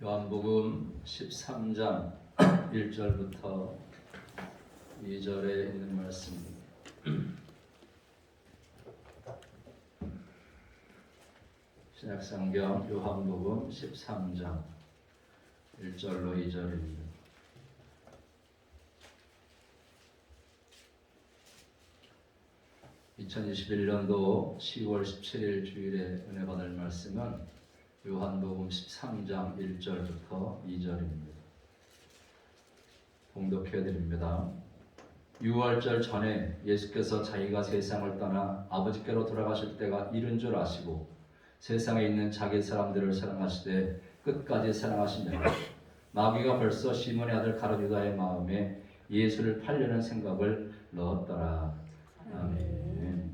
요한복음 13장 1절부터 2절에 있는 말씀입니다. 신약성경 요한복음 13장 1절로 2절입니다. (2021년도 10월 17일) 주일에 은혜 받을 말씀은 요한복음 13장 1절부터 2절입니다. 봉독해 드립니다. 유월절 전에 예수께서 자기가 세상을 떠나 아버지께로 돌아가실 때가 이른 줄 아시고 세상에 있는 자기 사람들을 사랑하시되 끝까지 사랑하시니라. 마귀가 벌써 시몬의 아들 가룟 유다의 마음에 예수를 팔려는 생각을 넣었더라. 아멘.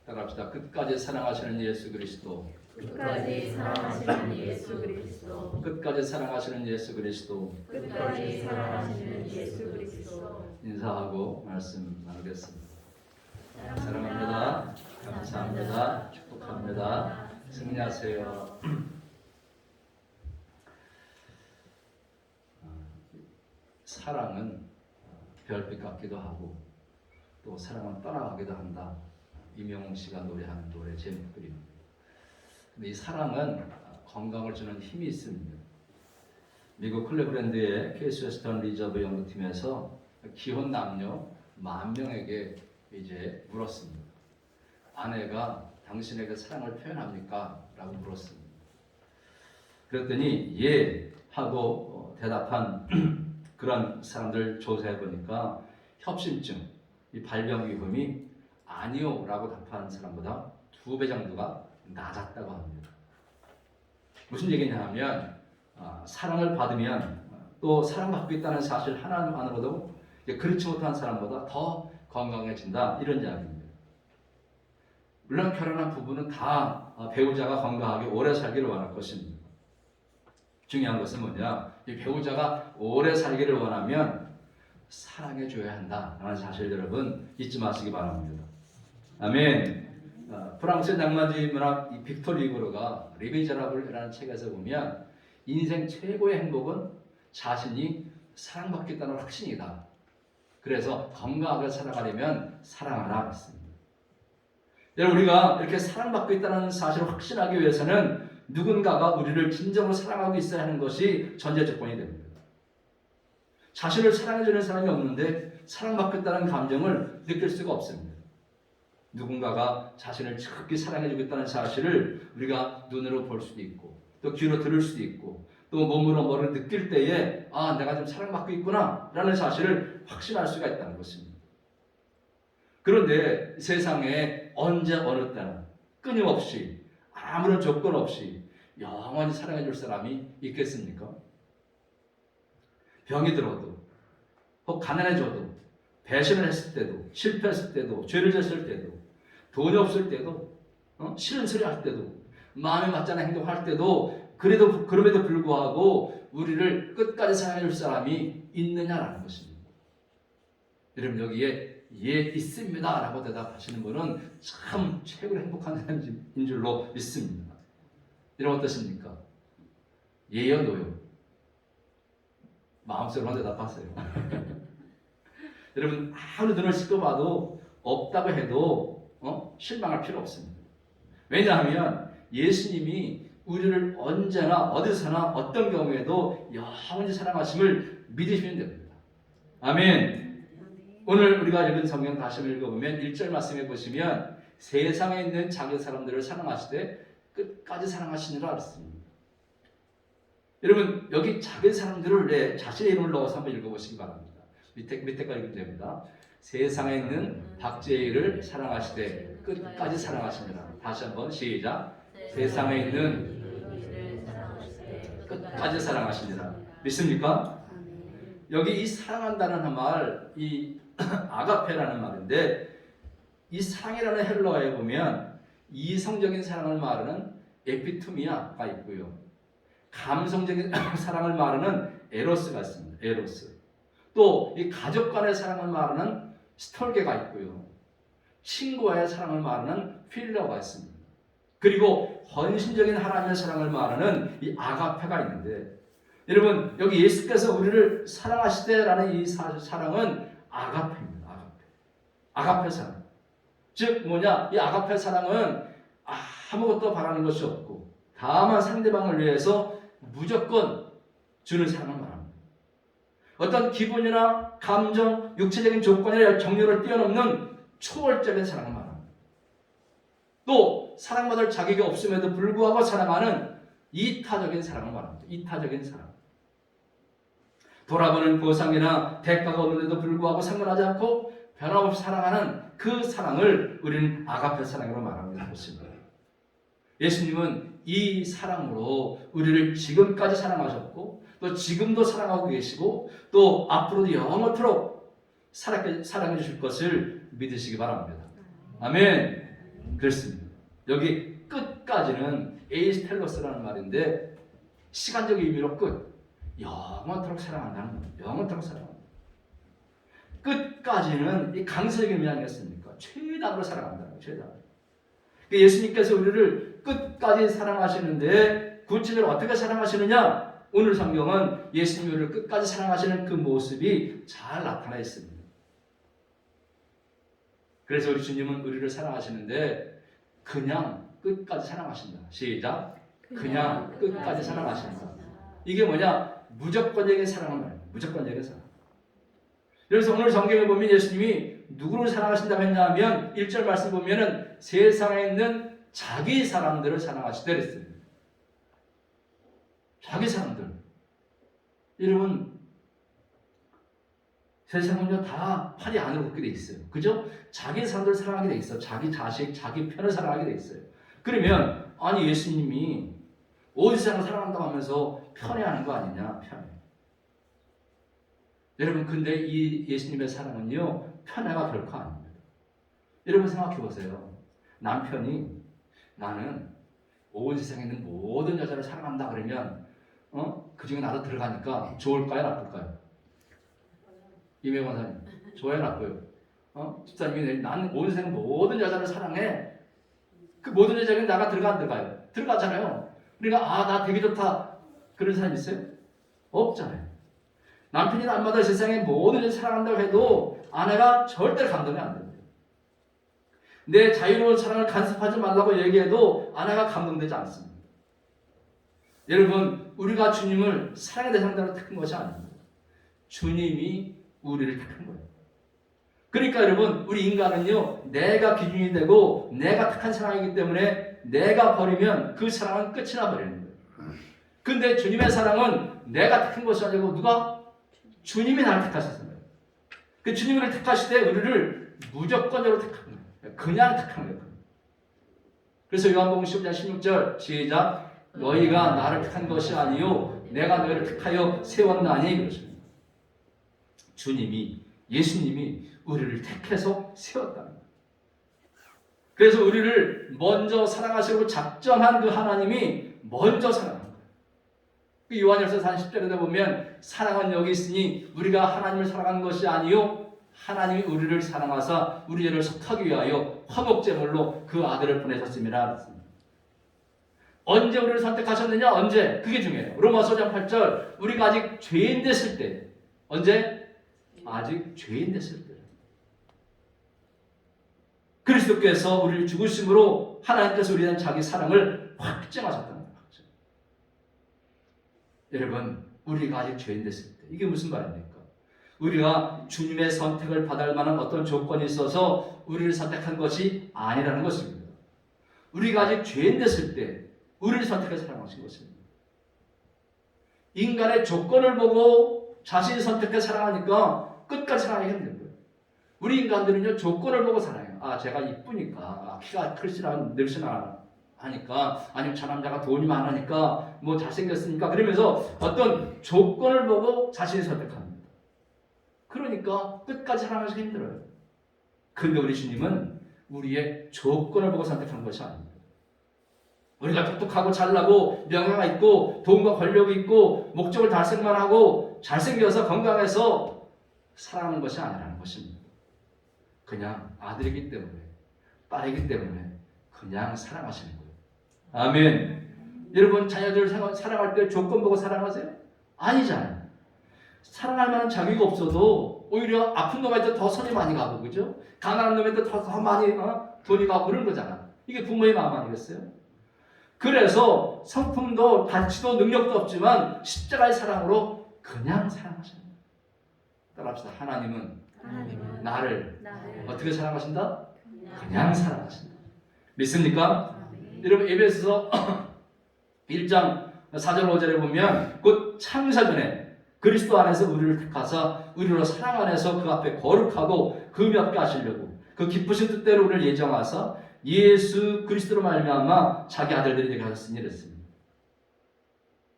따라합시다. 끝까지 사랑하시는 예수 그리스도. 끝까지 사랑하시는 예수 그리스도. 끝까지 사랑하시는 예수 그리스도. 끝까지 사랑하시는 예수 그리스도. 인사하고 말씀 나누겠습니다. 사랑합니다. 감사합니다. 축복합니다. 승리하세요. 사랑은 별빛 같기도 하고 또 사랑은 떠나가기도 한다. 이명웅 씨가 노래하는 노래 제목들입니다. 근데 이 사랑은 건강을 주는 힘이 있습니다. 미국 클리브랜드의 케이스 웨스턴 리저브 연구팀에서 기혼 남녀 10,000명에게 이제 물었습니다. 아내가 당신에게 사랑을 표현합니까? 라고 물었습니다. 그랬더니 예 하고 대답한 그런 사람들 조사해 보니까 협심증, 이 발병 위험이 아니요 라고 답한 사람보다 2배 정도가 낮았다고 합니다. 무슨 얘기냐 하면 사랑을 받으면 또 사랑받고 있다는 사실 하나만으로도 그렇지 못한 사람보다 더 건강해진다, 이런 이야기입니다. 물론 결혼한 부부는 다 배우자가 건강하게 오래 살기를 원할 것입니다. 중요한 것은 뭐냐, 이 배우자가 오래 살기를 원하면 사랑해줘야 한다라는 사실 여러분 잊지 마시기 바랍니다. 아멘. 프랑스 낭만주의 문학 빅토르 휴고가 레미제라블이라는 책에서 보면 인생 최고의 행복은 자신이 사랑받겠다는 확신이다. 그래서 건강하게 살아가려면 사랑하라 했습니다. 여러분, 우리가 이렇게 사랑받고 있다는 사실을 확신하기 위해서는 누군가가 우리를 진정으로 사랑하고 있어야 하는 것이 전제 조건이 됩니다. 자신을 사랑해주는 사람이 없는데 사랑받겠다는 감정을 느낄 수가 없습니다. 누군가가 자신을 지극히 사랑해주고 있다는 사실을 우리가 눈으로 볼 수도 있고 또 귀로 들을 수도 있고 또 몸으로 뭐를 느낄 때에 내가 좀 사랑받고 있구나 라는 사실을 확신할 수가 있다는 것입니다. 그런데 세상에 언제 어느 때나 끊임없이 아무런 조건 없이 영원히 사랑해줄 사람이 있겠습니까? 병이 들어도 혹 가난해져도 배신을 했을 때도 실패했을 때도 죄를 졌을 때도 돈이 없을 때도 싫은 소리 할 때도 마음에 맞지 않는 행동할 때도 그럼에도 불구하고 우리를 끝까지 사랑해줄 사람이 있느냐라는 것입니다. 여러분, 여기에 예 있습니다 라고 대답하시는 분은 참 최고로 행복한 사람인 줄로 믿습니다. 여러분 어떠십니까? 예요 노요? 마음속으로 대답하세요. 여러분, 아무리 눈을 씻고 봐도 없다고 해도 실망할 필요 없습니다. 왜냐하면 예수님이 우리를 언제나 어디서나 어떤 경우에도 영원히 사랑하심을 믿으시면 됩니다. 아멘. 오늘 우리가 읽은 성경 다시 읽어보면 1절 말씀해 보시면 세상에 있는 자기 사람들을 사랑하시되 끝까지 사랑하시니라 그랬습니다. 여러분, 여기 자기 사람들을 자신의 이름을 넣어서 한번 읽어보시기 바랍니다. 밑에까지 읽으면 됩니다. 세상에 있는 박재희를 사랑하시되 끝까지 사랑하시니라. 다시 한번 시작. 세상에 있는 끝까지 사랑하시니라. 믿습니까? 여기 이 사랑한다는 말, 이 아가페라는 말인데 이 사랑이라는 헬라어에 보면 이성적인 사랑을 말하는 에피투미아가 있고요. 감성적인 사랑을 말하는 에로스가 있습니다. 에로스. 또 이 가족 간의 사랑을 말하는 스톨게가 있고요. 친구와의 사랑을 말하는 필러가 있습니다. 그리고 헌신적인 하나님의 사랑을 말하는 이 아가페가 있는데, 여러분 여기 예수께서 우리를 사랑하시되라는 이 사랑은 아가페입니다. 아가페 사랑. 즉 뭐냐, 이 아가페 사랑은 아무것도 바라는 것이 없고 다만 상대방을 위해서 무조건 주는 사랑을 말합니다. 어떤 기분이나 감정, 육체적인 조건이나 정료를 뛰어넘는 초월적인 사랑을 말합니다. 또 사랑받을 자격이 없음에도 불구하고 사랑하는 이타적인 사랑을 말합니다. 이타적인 사랑. 돌아보는 보상이나 대가가 없는데도 불구하고 상관하지 않고 변함없이 사랑하는 그 사랑을 우리는 아가페 사랑으로 말합니다. 예수님은 이 사랑으로 우리를 지금까지 사랑하셨고 또 지금도 사랑하고 계시고 또 앞으로도 영원토록 사랑해 주실 것을 믿으시기 바랍니다. 아멘. 그렇습니다. 여기 끝까지는 에이스텔로스라는 말인데 시간적 의미로 끝. 영원토록 사랑한다는 거예요. 영원토록 사랑한다. 끝까지는 이 강세적인 의미 아니겠습니까? 최단으로 사랑한다는 거예요. 최단. 예수님께서 우리를 끝까지 사랑하시는데 구체적으로 어떻게 사랑하시느냐? 오늘 성경은 예수님이 우리를 끝까지 사랑하시는 그 모습이 잘 나타나 있습니다. 그래서 우리 주님은 우리를 사랑하시는데 그냥 끝까지 사랑하신다. 시작. 그냥 끝까지 사랑하신다. 이게 뭐냐? 무조건적인 사랑을 말해요. 무조건적인 사랑. 그래서 오늘 성경에 보면 예수님이 누구를 사랑하신다고 했냐 하면 1절 말씀 보면은 세상에 있는 자기 사람들을 사랑하시다 그랬습니다. 자기 사람들. 여러분 세상은요 다 팔이 안으로 굽게 돼 있어요. 그죠? 자기 사람들을 사랑하게 돼 있어. 자기 자식, 자기 편을 사랑하게 돼 있어요. 그러면 아니 예수님이 온 세상을 사랑한다고 하면서 편애하는 거 아니냐? 편애. 여러분 근데 이 예수님의 사랑은요 편애가 결코 아닙니다. 여러분 생각해 보세요. 남편이 나는 온 세상에 있는 모든 여자를 사랑한다 그러면 그 중에 나도 들어가니까 좋을까요? 나쁠까요? 이명호 권사님 좋아요? 나빠요? 집사님이 나는 온 세상 모든 여자를 사랑해. 그 모든 여자에게 나가 들어가 안 들어가요? 들어가잖아요. 그러니까 나 되게 좋다 그런 사람 있어요? 없잖아요. 남편이 날마다 세상에 모든 여자를 사랑한다고 해도 아내가 절대로 감동이 안 됩니다. 내 자유로운 사랑을 간섭하지 말라고 얘기해도 아내가 감동되지 않습니다. 여러분 우리가 주님을 사랑의 대상자로 택한 것이 아닙니다. 주님이 우리를 택한 거예요. 그러니까 여러분 우리 인간은요 내가 기준이 되고 내가 택한 사랑이기 때문에 내가 버리면 그 사랑은 끝이 나버리는 거예요. 근데 주님의 사랑은 내가 택한 것이 아니고 누가? 주님이 나를 택하셨어요. 그 주님이 우리를 택하실 때 우리를 무조건적으로 택한 거예요. 그냥 택한 거예요. 그래서 요한복음 15장 16절 시작. 너희가 나를 택한 것이 아니요 내가 너희를 택하여 세웠나니 그러십니다. 주님이 예수님이 우리를 택해서 세웠다는 거예요. 그래서 우리를 먼저 사랑하시려고 작정한 그 하나님이 먼저 사랑한 거예요. 그 요한일서 40절에 보면 사랑은 여기 있으니 우리가 하나님을 사랑한 것이 아니요 하나님이 우리를 사랑하사 우리 죄를 속하기 위하여 화목제물로 그 아들을 보내셨음이라 했습니다. 언제 우리를 선택하셨느냐? 언제? 그게 중요해요. 로마서 5장 8절 우리가 아직 죄인 됐을 때. 언제? 아직 죄인 됐을 때. 그리스도께서 우리를 죽으심으로 하나님께서 우리에 대한 자기 사랑을 확증하셨다는 거예요. 여러분 우리가 아직 죄인 됐을 때 이게 무슨 말입니까? 우리가 주님의 선택을 받을 만한 어떤 조건이 있어서 우리를 선택한 것이 아니라는 것입니다. 우리가 아직 죄인 됐을 때 우리를 선택해서 사랑하신 것입니다. 인간의 조건을 보고 자신이 선택해 사랑하니까 끝까지 사랑하기 힘든 거예요. 우리 인간들은요 조건을 보고 사랑해요. 제가 이쁘니까, 키가 클시나 늘시나 하니까, 아니면 저 남자가 돈이 많으니까, 뭐 잘생겼으니까 그러면서 어떤 조건을 보고 자신이 선택합니다. 그러니까 끝까지 사랑하기가 힘들어요. 근데 우리 주님은 우리의 조건을 보고 선택한 것이 아닙니다. 우리가 똑똑하고 잘나고 명예가 있고 돈과 권력이 있고 목적을 달성만 하고 잘생겨서 건강해서 사랑하는 것이 아니라는 것입니다. 그냥 아들이기 때문에 딸이기 때문에 그냥 사랑하시는 거예요. 아멘. 여러분 자녀들 사랑할 때 조건 보고 사랑하세요? 아니잖아요. 사랑할 만한 자격이 없어도 오히려 아픈 놈한테 더 손이 많이 가고, 그죠? 가난한 놈한테 더 많이 돈이 가고 그런 거잖아. 이게 부모의 마음 아니겠어요? 그래서 성품도 가치도 능력도 없지만 십자가의 사랑으로 그냥 사랑하십니다. 따라합시다. 하나님은 나를 어떻게 사랑하신다? 그냥 사랑하신다. 믿습니까? 여러분 에베소서 1장 4절 5절에 보면 곧 창세전에 그리스도 안에서 우리를 택하사 우리로 사랑 안에서 그 앞에 거룩하고 금이 없게 하시려고 그 기쁘신 뜻대로 우리를 예정하사 예수 그리스도로 말미암아 자기 아들들이 되게 하셨으니 이랬습니다.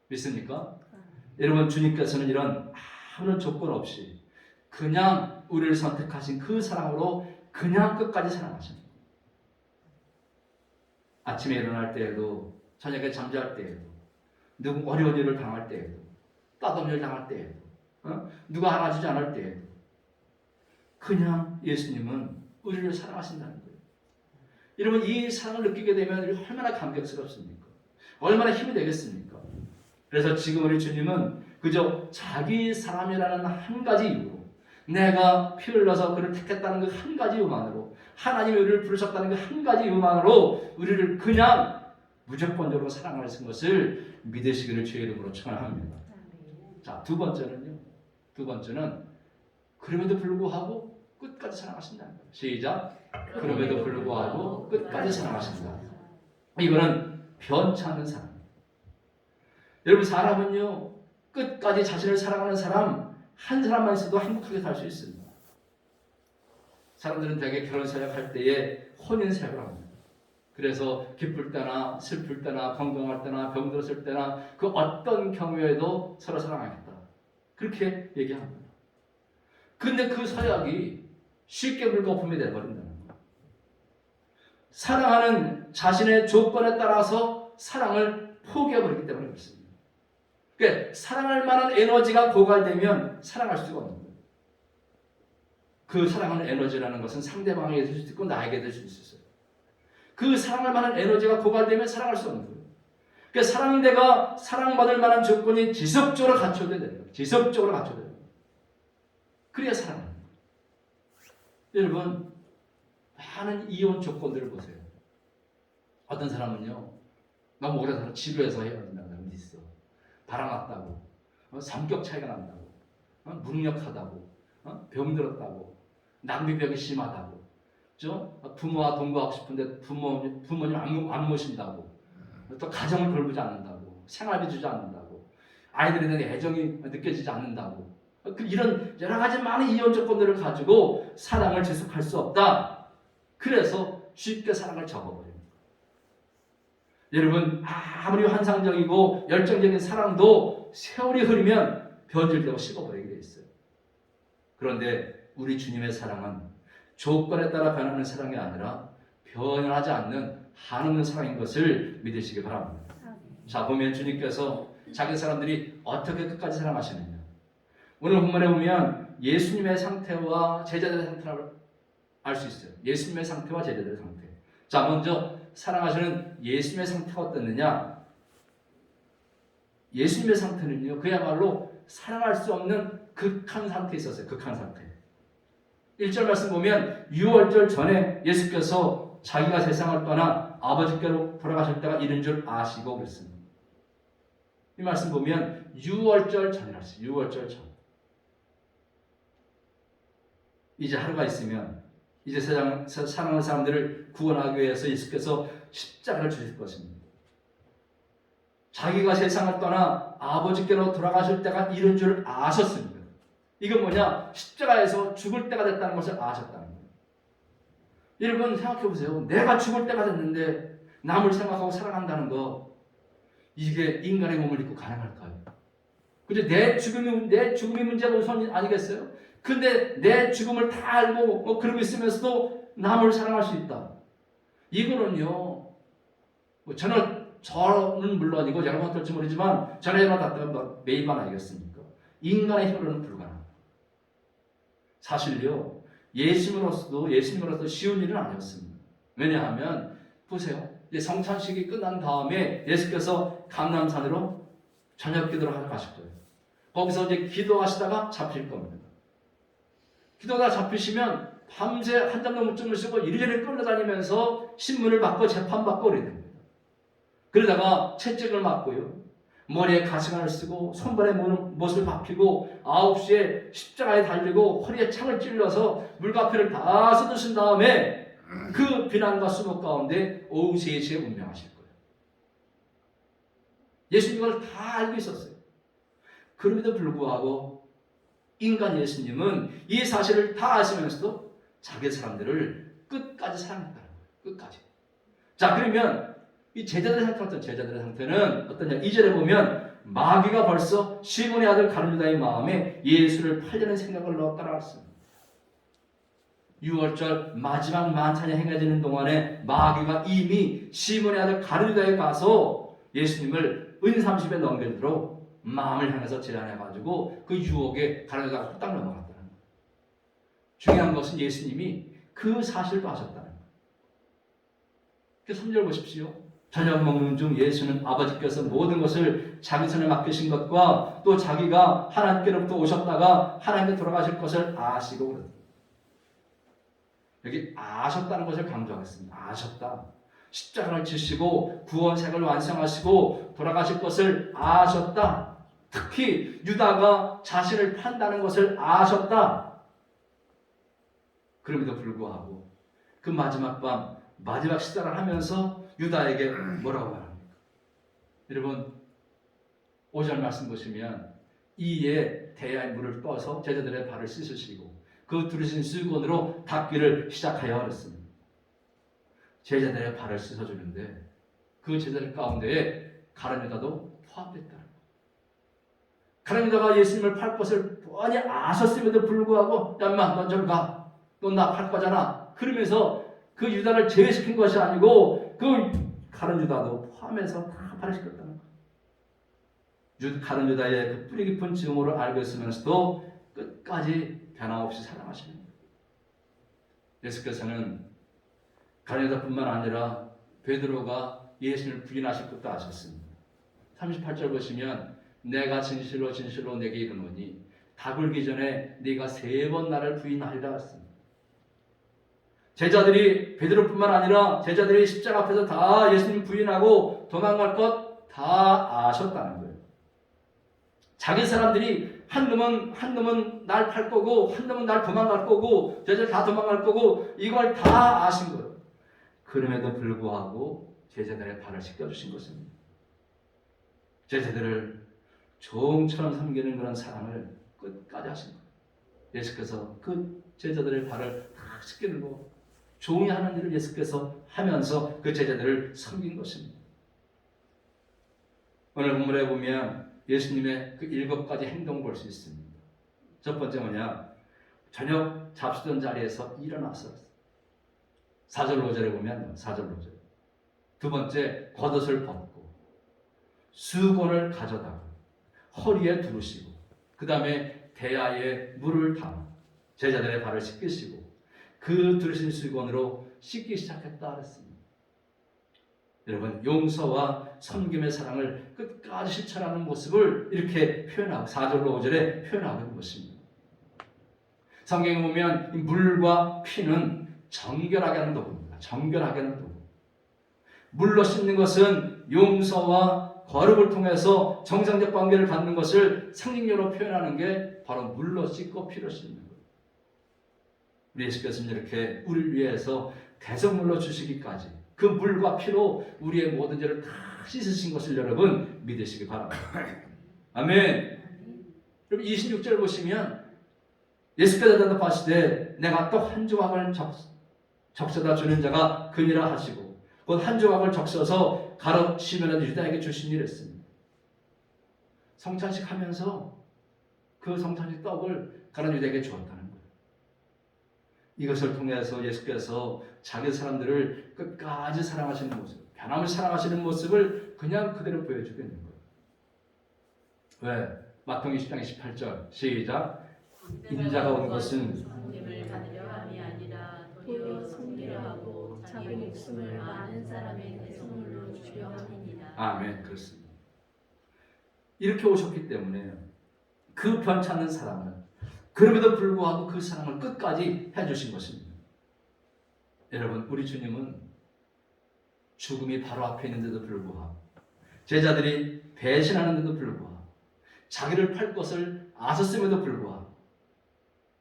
믿습니까? 여러분 주님께서는 이런 아무런 조건 없이 그냥 우리를 선택하신 그 사랑으로 그냥 끝까지 사랑하십니다. 아침에 일어날 때에도 저녁에 잠잘 때에도 누구 어려운 일을 당할 때에도 따돌림을 당할 때에도 누가 알아주지 않을 때에도 그냥 예수님은 우리를 사랑하신다는 거예요. 여러분 이 사랑을 느끼게 되면 얼마나 감격스럽습니까? 얼마나 힘이 되겠습니까? 그래서 지금 우리 주님은 그저 자기 사람이라는 한 가지 이유로 내가 피 흘려서 그를 택했다는 그 한 가지 이유만으로 하나님이 우리를 부르셨다는 그 한 가지 이유만으로 우리를 그냥 무조건적으로 사랑하신 것을 믿으시기를 주의 이름으로 축원합니다. 자, 두 번째는 그럼에도 불구하고 끝까지 사랑하신다는 거예요. 시작. 그럼에도 불구하고 끝까지 사랑하신다. 이거는 변치 않는 사랑. 여러분 사람은요 끝까지 자신을 사랑하는 사람 한 사람만 있어도 행복하게 살 수 있습니다. 사람들은 대개 결혼 생활할 때에 혼인 생활을 합니다. 그래서 기쁠 때나 슬플 때나 건강할 때나 병들었을 때나 그 어떤 경우에도 서로 사랑하겠다. 그렇게 얘기합니다. 근데 그 서약이 쉽게 불거품이 되어버린다는 거예요. 사랑하는 자신의 조건에 따라서 사랑을 포기해버리기 때문에 그렇습니다. 그러니까 사랑할 만한 에너지가 고갈되면 사랑할 수가 없는 거예요. 그 사랑하는 에너지라는 것은 상대방에게 될 수도 있고 나에게 될 수도 있어요. 그 사랑할 만한 에너지가 고갈되면 사랑할 수 없는 거예요. 그러니까 사랑대가 사랑받을 만한 조건이 지속적으로 갖춰져야 되는 거예요. 지속적으로 갖춰져야 돼요. 그래야 사랑합니다. 여러분 많은 이혼 조건들을 보세요. 어떤 사람은요 너무 오래 살아 지루해서 헤어진다는 사람도 있어. 바람났다고, 성격 차이가 난다고, 무능력하다고, 병들었다고, 낭비병이 심하다고, 부모와 동거하고 싶은데 부모님 안 모신다고, 또 가정을 돌보지 않는다고, 생활비 주지 않는다고, 아이들에 대한 애정이 느껴지지 않는다고, 이런 여러 가지 많은 이혼 조건들을 가지고 사랑을 지속할 수 없다. 그래서 쉽게 사랑을 접어버립니다. 여러분 아무리 환상적이고 열정적인 사랑도 세월이 흐르면 변질되고 식어버리게 돼 있어요. 그런데 우리 주님의 사랑은 조건에 따라 변하는 사랑이 아니라 변하지 않는 한없는 사랑인 것을 믿으시기 바랍니다. 자, 보면 주님께서 자기 사람들이 어떻게 끝까지 사랑하시느냐. 오늘 본문에 보면 예수님의 상태와 제자들의 상태를 알 수 있어요. 예수님의 상태와 제자들의 상태. 자, 먼저 사랑하시는 예수님의 상태가 어떻느냐? 예수님의 상태는요, 그야말로 사랑할 수 없는 극한 상태에 있었어요. 극한 상태. 1절 말씀 보면 6월절 전에 예수께서 자기가 세상을 떠나 아버지께로 돌아가실 때가 이른 줄 아시고 그랬습니다. 이 말씀 보면 6월절 전이라 했어요. 6월절 전. 이제 하루가 있으면 이제 세상 사랑하는 사람들을 구원하기 위해서 예수께서 십자가를 주실 것입니다. 자기가 세상을 떠나 아버지께로 돌아가실 때가 이른 줄 아셨습니다. 이건 뭐냐? 십자가에서 죽을 때가 됐다는 것을 아셨다는 거예요. 여러분 생각해 보세요. 내가 죽을 때가 됐는데 남을 생각하고 사랑한다는 거, 이게 인간의 몸을 입고 가능할까요? 그죠? 내 죽음이 문제가 우선 아니겠어요? 근데 내 죽음을 다 알고 그러고 있으면서도 남을 사랑할 수 있다. 이거는요, 저는 물론이고 여러분 어떨지 모르지만 전에 다 매일만 알겠습니까? 인간의 힘으로는 불가능합니다. 사실요, 예수님으로서도 쉬운 일은 아니었습니다. 왜냐하면 보세요. 이제 성찬식이 끝난 다음에 예수께서 감람산으로 저녁 기도를 하러 가실 거예요. 거기서 이제 기도하시다가 잡힐 겁니다. 기도가 잡히시면 밤새 한잠 넘은 쯤을 쓰고 이리저리 끌려다니면서 신문을 받고 재판받고 그래야 됩니다. 그러다가 채찍을 맞고요. 머리에 가시관을 쓰고 손발에 못을 박히고 9시에 십자가에 달리고 허리에 창을 찔러서 물과표를 다 쏟으신 다음에 그 비난과 수목 가운데 오후 3시에 운명하실 거예요. 예수님 이걸 다 알고 있었어요. 그럼에도 불구하고 인간 예수님은 이 사실을 다 아시면서도 자기 사람들을 끝까지 사랑했다는 거예요. 끝까지. 자, 그러면 이 제자들의 상태는 어떠냐? 2절에 보면 마귀가 벌써 시몬의 아들 가룟 유다의 마음에 예수를 팔려는 생각을 넣었다라고 했습니다. 6월절 마지막 만찬이 행해지는 동안에 마귀가 이미 시몬의 아들 가룟 유다에 가서 예수님을 은30에 넘겨주도록 마음을 향해서 제안해가지고 그 유혹에 가룟 유다가 후딱 넘어갔다는 거예요. 중요한 것은 예수님이 그 사실도 아셨다는 거예요. 3절 보십시오. 저녁 먹는 중 예수는 아버지께서 모든 것을 자기 손에 맡기신 것과 또 자기가 하나님께로부터 오셨다가 하나님께 돌아가실 것을 아시고 그랬다. 여기 아셨다는 것을 강조하겠습니다. 아셨다. 십자가를 지시고 구원책을 완성하시고 돌아가실 것을 아셨다. 특히 유다가 자신을 판다는 것을 아셨다. 그럼에도 불구하고 그 마지막 밤 마지막 식사를 하면서 유다에게 뭐라고 말합니까? 여러분 5절 말씀 보시면 이에 대야의 물을 떠서 제자들의 발을 씻으시고 그 두르신 수건으로 닦기를 시작하여 그랬습니다. 제자들의 발을 씻어주는데 그 제자들 가운데에 가룟 유다도 포함됐다는 거예요. 가룟 유다가 예수님을 팔 것을 뻔히 아셨음에도 불구하고 야 인마 넌 저리 가. 넌 나 팔 거잖아. 그러면서 그 유다를 제외시킨 것이 아니고 그 가룟 유다도 포함해서 다 발을 씻겼다는 거예요. 가룟 유다의 그 뿌리 깊은 증오를 알고 있으면서도 끝까지 변함없이 사랑하시는 거예요. 예수께서는 가룟 유다뿐만 아니라 베드로가 예수님을 부인하실 것도 아셨습니다. 38절 보시면 내가 진실로 진실로 내게 이르노니 닭울기 전에 네가 3번 나를 부인하리라 했습니다. 제자들이 베드로뿐만 아니라 제자들이 십자가 앞에서 다 예수님 부인하고 도망갈 것 다 아셨다는 거예요. 자기 사람들이 한 놈은 날 팔 거고 한 놈은 날 도망갈 거고 제자들 다 도망갈 거고 이걸 다 아신 거예요. 그럼에도 불구하고 제자들의 발을 씻겨주신 것입니다. 제자들을 종처럼 섬기는 그런 사랑을 끝까지 하신 거예요. 예수께서 그 제자들의 발을 다 씻기는 거 종이 하는 일을 예수께서 하면서 그 제자들을 섬긴 것입니다. 오늘 본문에 보면 예수님의 그 7가지 행동을 볼 수 있습니다. 첫 번째 뭐냐? 저녁 잡수던 자리에서 일어나서 4절 5절에 보면 4절 5절 두 번째 겉옷을 벗고 수건을 가져다가 허리에 두르시고 그 다음에 대야에 물을 담아 제자들의 발을 씻기시고 그 두르신 수건으로 씻기 시작했다 그랬습니다. 여러분 용서와 섬김의 사랑을 끝까지 실천하는 모습을 이렇게 표현하고 4절로 5절에 표현하고 있는 것입니다. 성경에 보면 이 물과 피는 정결하게 하는 도구입니다. 정결하게 하는 도구. 물로 씻는 것은 용서와 거룩을 통해서 정상적 관계를 갖는 것을 상징적으로 표현하는 게 바로 물로 씻고 피로 씻는 거예요. 우리 예수께서는 이렇게 우리를 위해서 대성물로 주시기까지 그 물과 피로 우리의 모든 죄를 다 씻으신 것을 여러분 믿으시기 바랍니다. 아멘. 여러분 26절 보시면 예수께서 대답하시되 내가 또 한 조각을 적셔다 주는 자가 그니라 하시고 곧 한 조각을 적셔서 가롯 시몬 유다에게 주시니 이랬습니다. 성찬식 하면서 그 성찬식 떡을 가롯 유다에게 주었다는 거예요. 이것을 통해서 예수께서 자기 사람들을 끝까지 사랑하시는 모습, 변함없이 사랑하시는 모습을 그냥 그대로 보여주고 있는 거예요. 왜? 마태복음 20장 28절 시작. 인자가 온 것은 섬김을 받으려 함이 아니라 도리어 섬기려 하고 자기 목숨을 많은 사람의 대속물로 주려 함이니라. 아멘. 그렇습니다. 이렇게 오셨기 때문에 그 변찮는 사랑을, 그럼에도 불구하고 그 사랑을 끝까지 해주신 것입니다. 여러분, 우리 주님은 죽음이 바로 앞에 있는데도 불구하고, 제자들이 배신하는데도 불구하고, 자기를 팔 것을 아셨음에도 불구하고,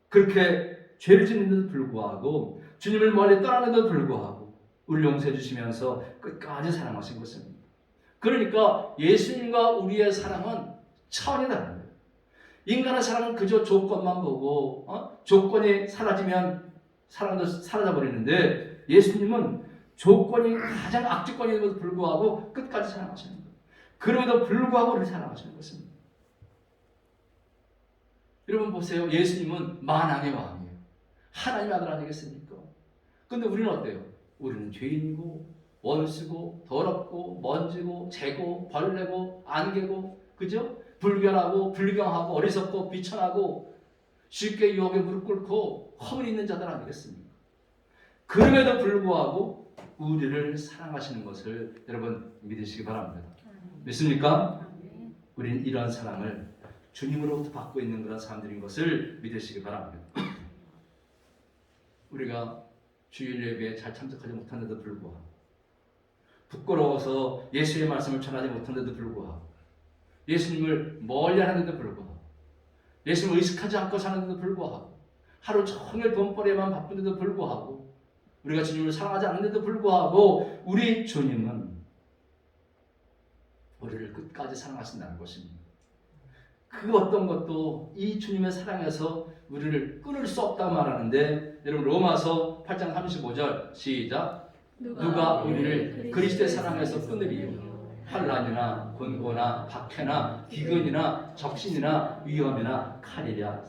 그렇게 죄를 짓는데도 불구하고, 주님을 멀리 떠나는데도 불구하고 우리를 용서해 주시면서 끝까지 사랑하신 것입니다. 그러니까 예수님과 우리의 사랑은 차원이 다른 거예요. 인간의 사랑은 그저 조건만 보고 조건이 사라지면 사랑도 사라져버리는데, 예수님은 조건이 가장 악조건임에도 불구하고 끝까지 사랑하시는 거예요. 그럼에도 불구하고 우리를 사랑하시는 것입니다. 여러분 보세요. 예수님은 만왕의 왕이에요. 하나님의 아들 아니겠습니까? 근데 우리는 어때요? 우리는 죄인이고 원수고 더럽고 먼지고 재고 벌레고 안개고, 그죠? 불결하고 불경하고 어리석고 비천하고 쉽게 유혹에 무릎 꿇고 허물이 있는 자들 아니겠습니까? 그럼에도 불구하고 우리를 사랑하시는 것을 여러분 믿으시기 바랍니다. 믿습니까? 우리는 이런 사랑을 주님으로부터 받고 있는 그런 사람들인 것을 믿으시기 바랍니다. 우리가 주일 예배에 잘 참석하지 못한데도 불구하고, 부끄러워서 예수의 말씀을 전하지 못한데도 불구하고, 예수님을 멀리 하는데도 불구하고, 예수님을 의식하지 않고 사는데도 불구하고, 하루 종일 돈벌이에만 바쁜데도 불구하고, 우리가 주님을 사랑하지 않는데도 불구하고, 우리 주님은 우리를 끝까지 사랑하신다는 것입니다. 그 어떤 것도 이 주님의 사랑에서 우리를 끊을 수 없다고 말하는데, 여러분 로마서 8장 35절 시작. 누가 우리를 그리스도의 사랑에서 끊으리요? 환난이나 곤고나 박해나 기근이나 적신이나 위험이나 칼이랴.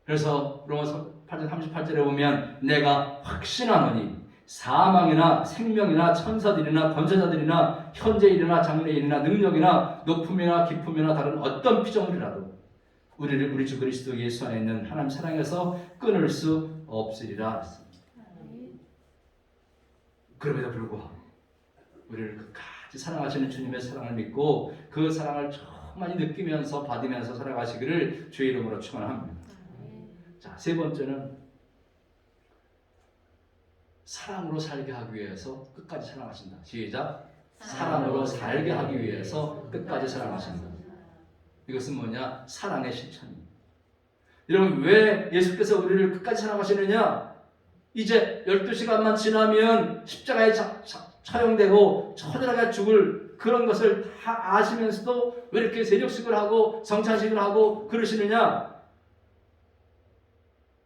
그래서 로마서 8장 38절에 보면 내가 확신하노니 사망이나 생명이나 천사들이나 권세자들이나 현재일이나 장래일이나 능력이나 높음이나 깊음이나 다른 어떤 피조물이라도 우리를 우리 주 그리스도 예수 안에 있는 하나님 사랑에서 끊을 수 없으리라 했습니다. 그럼에도 불구하고 우리를 끝까지 사랑하시는 주님의 사랑을 믿고 그 사랑을 충만히 느끼면서 받으면서 살아가시기를 주의 이름으로 축원합니다. 자, 세 번째는 사랑으로 살게 하기 위해서 끝까지 사랑하신다. 시작. 사랑으로 살게 하기 위해서 끝까지 사랑하신다. 이것은 뭐냐? 사랑의 실천입니다. 여러분, 왜 예수께서 우리를 끝까지 사랑하시느냐? 이제 12시간만 지나면 십자가에 처형되고 처절하게 죽을 그런 것을 다 아시면서도 왜 이렇게 세력식을 하고 성찬식을 하고 그러시느냐?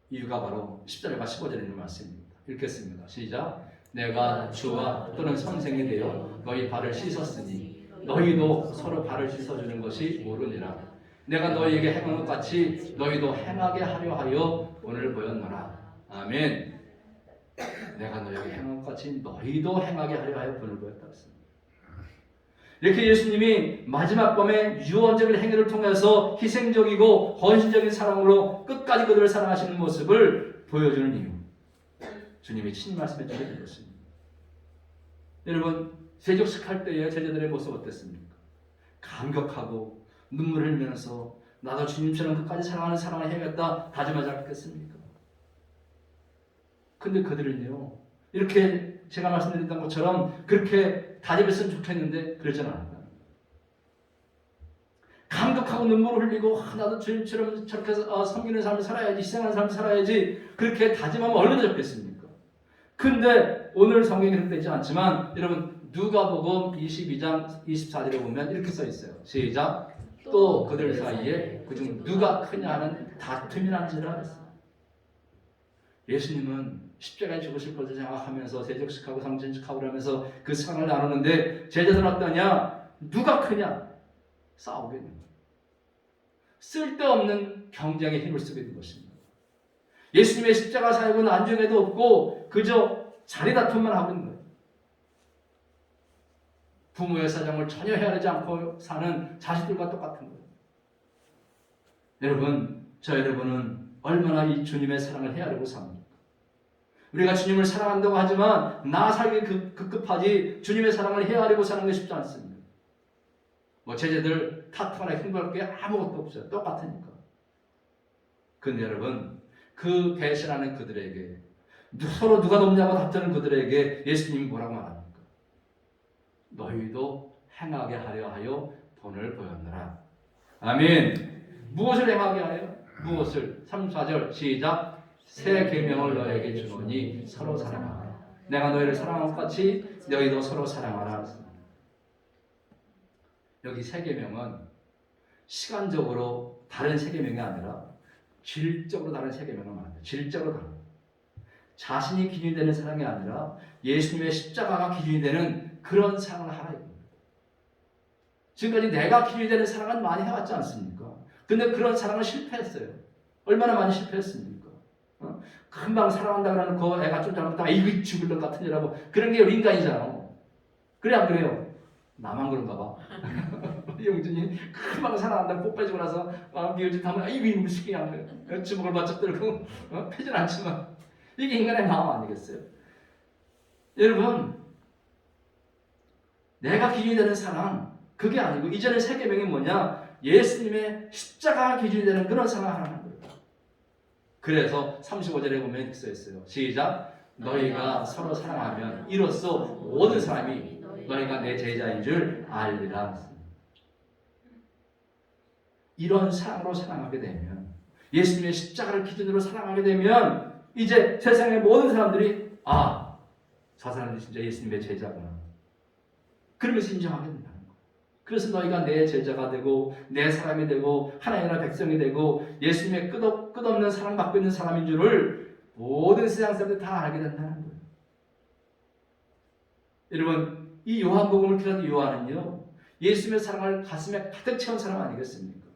이유가 바로 10절과 15절에 있는 말씀입니다. 읽겠습니다. 시작. 내가 주와 또는 선생이 되어 너희 발을 씻었으니 너희도 서로 발을 씻어주는 것이 옳으니라. 내가 너희에게 행한 것 같이 너희도 행하게 하려 하여 오늘 보였노라. 아멘. 내가 너희에게 행한 것 같이 너희도 행하게 하려 하여 오늘 보였다 했습니다. 이렇게 예수님이 마지막 밤에 유언적인 행위를 통해서 희생적이고 헌신적인 사랑으로 끝까지 그들을 사랑하시는 모습을 보여주는 이유, 주님이 친히 말씀해 주신 것입니다. 여러분, 세족식 할 때의 제자들의 모습 어땠습니까? 감격하고 눈물 흘리면서 나도 주님처럼 끝까지 사랑하는 사랑을 해야겠다 다짐하지 않겠습니까? 근데 그들은요, 이렇게 제가 말씀드렸던 것처럼 그렇게 다짐했으면 좋겠는데 그러지 않았다. 감격하고 눈물을 흘리고 나도 주님처럼 저렇게 섬기는 삶을 살아야지, 희생하는 삶을 살아야지, 그렇게 다짐하면 얼마나 좋겠습니까? 근데 오늘 성경에 그렇게 되지 않지만 여러분, 누가복음 22장 24절에 보면 이렇게 써 있어요. 시작. 또 그들 사이에 그중 누가 크냐 하는 다툼이 난지라 했어요. 예수님은 십자가에 죽으실 것을 생각하면서 세족식하고 성전식하고 하면서 그 상을 나누는데 제자들은 어떠냐? 누가 크냐? 싸우겠는 거예요. 쓸데없는 경쟁에 힘을 쓰게 된 것입니다. 예수님의 십자가 사역은 안중에도 없고 그저 자리 다툼만 하고 있는 거예요. 부모의 사정을 전혀 헤아리지 않고 사는 자식들과 똑같은 거예요. 여러분, 저 여러분은 얼마나 이 주님의 사랑을 헤아리고 삽니까? 우리가 주님을 사랑한다고 하지만 나 살기 급급하지 주님의 사랑을 헤아리고 사는 게 쉽지 않습니다. 뭐 제자들 탓하거나 힘들 게 아무것도 없어요. 똑같으니까. 근데 여러분, 그 배신하는 그들에게, 서로 누가 높냐고 다투는 그들에게 예수님이 뭐라고 말합니까? 너희도 행하게 하려 하여 본을 보였노라. 아멘. 무엇을 행하게 하여? 무엇을? 3, 4절 시작. 새 계명을 너에게 주노니 서로 사랑하라. 내가 너희를 사랑한 것 같이 너희도 서로 사랑하라. 여기 새 계명은 시간적으로 다른 새 계명이 아니라 질적으로 다른 새 계명을 말합니다. 질적으로 다른. 자신이 기준이 되는 사랑이 아니라 예수님의 십자가가 기준이 되는 그런 사랑을 하라 이겁니다. 지금까지 내가 기준이 되는 사랑은 많이 해왔지 않습니까? 근데 그런 사랑은 실패했어요. 얼마나 많이 실패했습니까? 금방 사랑한다 그러는 그 애가 좀 잘못하면 이거 죽을 것 같은 일하고 그런 게 인간이잖아. 그래 안 그래요? 나만 그런가 봐. 영준이 금방 사랑한다고 뽀 빼주고 나서 미워짓 하면 이거 이놈의 새끼야. 주먹을 바짝 들고 패진 않지만 이게 인간의 마음 아니겠어요? 여러분, 내가 기준이 되는 사랑 그게 아니고 이전의 새 계명이 뭐냐? 예수님의 십자가가 기준이 되는 그런 사랑을 하는 거예요. 그래서 35절에 보면 이렇게 써있어요. 시작. 너희가 서로 사랑하면 이로써 모든 사람이 너희가 내 제자인 줄 알리라. 이런 사랑으로 사랑하게 되면, 예수님의 십자가를 기준으로 사랑하게 되면 이제 세상의 모든 사람들이 저 사람들이 진짜 예수님의 제자구나. 그러면서 인정하게 된다는 거예요. 그래서 너희가 내 제자가 되고 내 사람이 되고 하나님의 나라 백성이 되고 예수님의 끝없는 사랑받고 있는 사람인 줄을 모든 세상 사람들이 다 알게 된다는 거예요. 여러분, 이 요한복음을 기록한 요한은요, 예수님의 사랑을 가슴에 가득 채운 사람 아니겠습니까?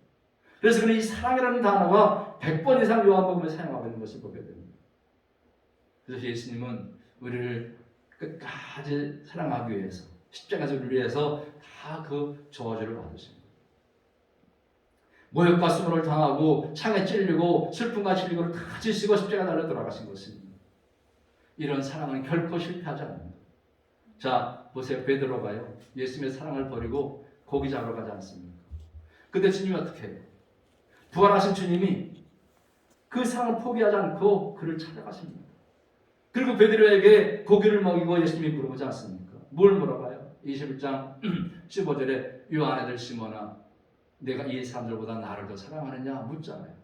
그래서 그는 이 사랑이라는 단어가 100번 이상 요한복음에 사용하고 있는 것을 보게 됩니다. 그래서 예수님은 우리를 끝까지 사랑하기 위해서, 십자가에서 우리를 위해서 다 그 저주를 받으십니다. 모욕과 수모를 당하고 창에 찔리고 슬픔과 질리고를 다 지시고 십자가 달려 돌아가신 것입니다. 이런 사랑은 결코 실패하지 않습니다. 자, 보세요. 베드로가요, 예수님의 사랑을 버리고 고기 잡으러 가지 않습니까? 근데 주님이 어떻게 해요? 부활하신 주님이 그 사랑을 포기하지 않고 그를 찾아가십니다. 그리고 베드로에게 고기를 먹이고 예수님이 물어보지 않습니까? 뭘 물어봐요? 21장 15절에 요한 아들 시몬아, 내가 이 사람들보다 나를 더 사랑하느냐 묻잖아요.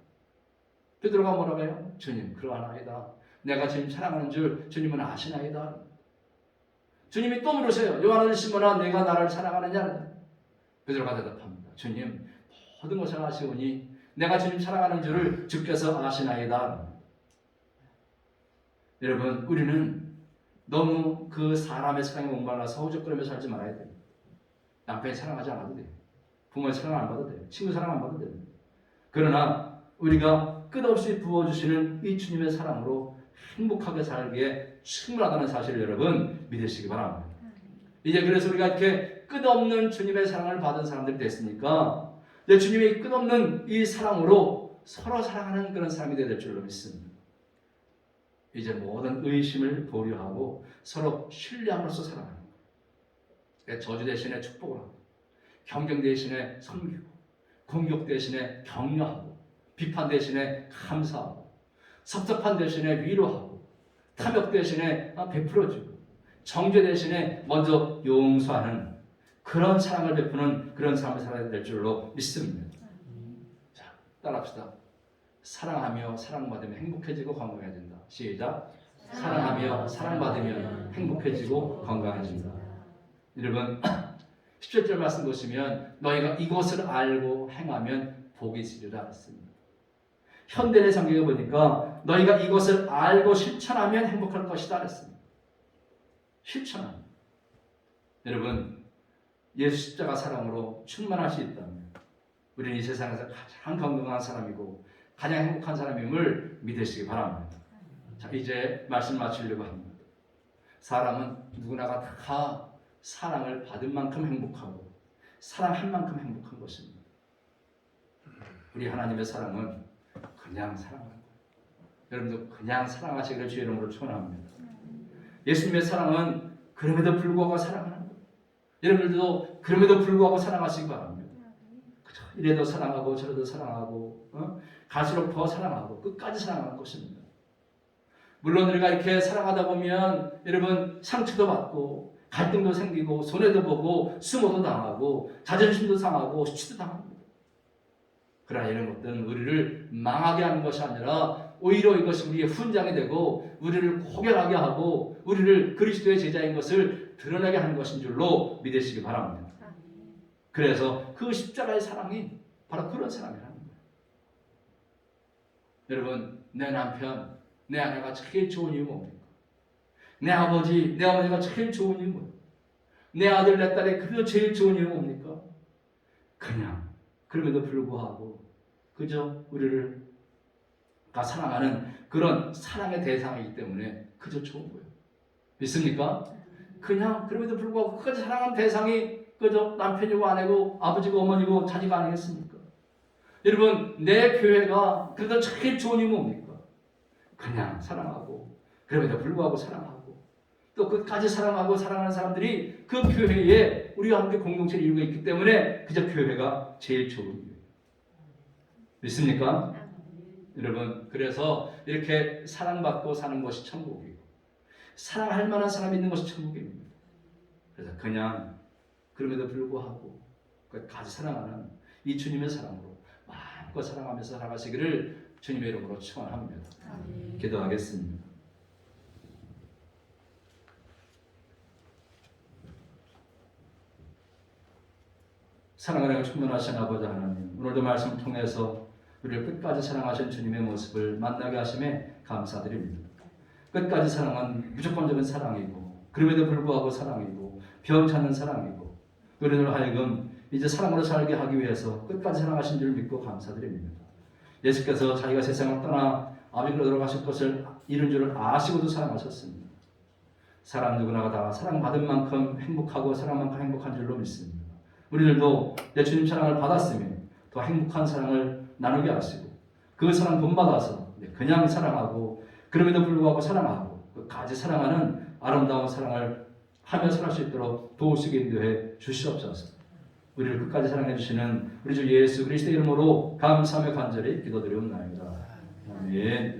베드로가 뭐라고 해요? 주님, 그러하나이다. 내가 주님 사랑하는 줄 주님은 아시나이다. 주님이 또 물으세요. 요한 아들 시몬아, 내가 나를 사랑하느냐? 베드로가 대답합니다. 주님, 모든 것을 아시오니 내가 주님 사랑하는 줄을 주께서 아시나이다. 여러분, 우리는 너무 그 사람의 사랑에 목말라서 허우적거리며 살지 말아야 돼요. 남편이 사랑하지 않아도 돼요. 부모의 사랑 안 받아도 돼요. 친구 사랑 안 받아도 돼요. 그러나 우리가 끝없이 부어주시는 이 주님의 사랑으로 행복하게 살기에 충분하다는 사실을 여러분 믿으시기 바랍니다. 이제 그래서 우리가 이렇게 끝없는 주님의 사랑을 받은 사람들이 됐으니까 이제 주님의 끝없는 이 사랑으로 서로 사랑하는 그런 사람이 되야 될 줄로 믿습니다. 이제 모든 의심을 보류하고 서로 신뢰함으로써 살아가는 거예요. 저주 대신에 축복을 하고, 경쟁 대신에 섬기고, 공격 대신에 격려하고, 비판 대신에 감사하고, 섭섭한 대신에 위로하고, 탐욕 대신에 베풀어주고, 정죄 대신에 먼저 용서하는 그런 사랑을 베푸는 그런 삶을 살아야 될 줄로 믿습니다. 자, 따라합시다. 사랑하며 사랑받으면 행복해지고 건강해진다. 시작. 사랑하며 사랑받으면 행복해지고 건강해진다. 여러분, 17절 말씀 보시면 너희가 이것을 알고 행하면 복이 있으리라 했습니다. 현대의 성경에 보니까 너희가 이것을 알고 실천하면 행복할 것이다 했습니다. 실천하면. 여러분, 예수 십자가 사랑으로 충만할 수 있다면 우리는 이 세상에서 가장 건강한 사람이고 가장 행복한 사람임을 믿으시기 바랍니다. 자, 이제 말씀 마치려고 합니다. 사람은 누구나가 다 사랑을 받은 만큼 행복하고 사랑한 만큼 행복한 것입니다. 우리 하나님의 사랑은 그냥 사랑하는 거예요. 여러분도 그냥 사랑하시기를 주의 이름으로 축원합니다. 예수님의 사랑은 그럼에도 불구하고 사랑하는 거예요. 여러분들도 그럼에도 불구하고 사랑하시기 바랍니다. 그죠? 이래도 사랑하고 저래도 사랑하고 갈수록 더 사랑하고 끝까지 사랑하는 것입니다. 물론 우리가 이렇게 사랑하다 보면 여러분 상처도 받고 갈등도 생기고 손해도 보고 수모도 당하고 자존심도 상하고 수치도 당합니다. 그러나 이런 것들은 우리를 망하게 하는 것이 아니라 오히려 이것이 우리의 훈장이 되고 우리를 고결하게 하고 우리를 그리스도의 제자인 것을 드러내게 하는 것인 줄로 믿으시기 바랍니다. 그래서 그 십자가의 사랑이 바로 그런 사랑이라는 거예요. 여러분, 내 남편, 내 아내가 제일 좋은 이유 뭡니까? 내 아버지, 내 어머니가 제일 좋은 이유 뭐예요? 내 아들, 내 딸이 그래도 제일 좋은 이유 뭡니까? 그냥 그럼에도 불구하고 그저 우리를 사랑하는 그런 사랑의 대상이기 때문에 그저 좋은 거예요. 믿습니까? 그냥 그럼에도 불구하고 끝까지 사랑하는 대상이 그저 남편이고 아내고 아버지고 어머니고 자녀가 아니겠습니까? 여러분, 내 교회가 그래도 제일 좋은 이유 뭡니까? 그냥 사랑하고 그럼에도 불구하고 사랑하고 또 끝까지 사랑하고 사랑하는 사람들이 그 교회에 우리와 함께 공동체를 이루고 있기 때문에 그저 교회가 제일 좋은 거예요. 믿습니까? 여러분, 그래서 이렇게 사랑받고 사는 것이 천국이고 사랑할 만한 사람이 있는 것이 천국입니다. 그래서 그냥 그럼에도 불구하고 끝까지 사랑하는 이 주님의 사랑으로 마음껏 사랑하면서 살아가시기를 주님의 이름으로 축원합니다. 기도하겠습니다. 사랑을 충만하신 아버지 하나님, 오늘도 말씀 통해서 우리를 끝까지 사랑하신 주님의 모습을 만나게 하심에 감사드립니다. 끝까지 사랑은 무조건적인 사랑이고 그럼에도 불구하고 사랑이고 병 찾는 사랑이고 우리를 하여금 이제 사랑으로 살게 하기 위해서 끝까지 사랑하신 줄 믿고 감사드립니다. 예수께서 자기가 세상을 떠나 아버지로 돌아가실 것을 이룬 줄을 아시고도 사랑하셨습니다. 사람 누구나가 다 사랑받은 만큼 행복하고 사랑만큼 행복한 줄로 믿습니다. 우리들도 내 주님 사랑을 받았으며 더 행복한 사랑을 나누게 하시고 그 사랑 본받아서 그냥 사랑하고 그럼에도 불구하고 사랑하고 끝까지 사랑하는 아름다운 사랑을 하며 살 수 있도록 도우시게 인도해 주시옵소서. 우리를 끝까지 사랑해 주시는 우리 주 예수 그리스도의 이름으로 감사하며 간절히 기도드리옵나이다. 아멘.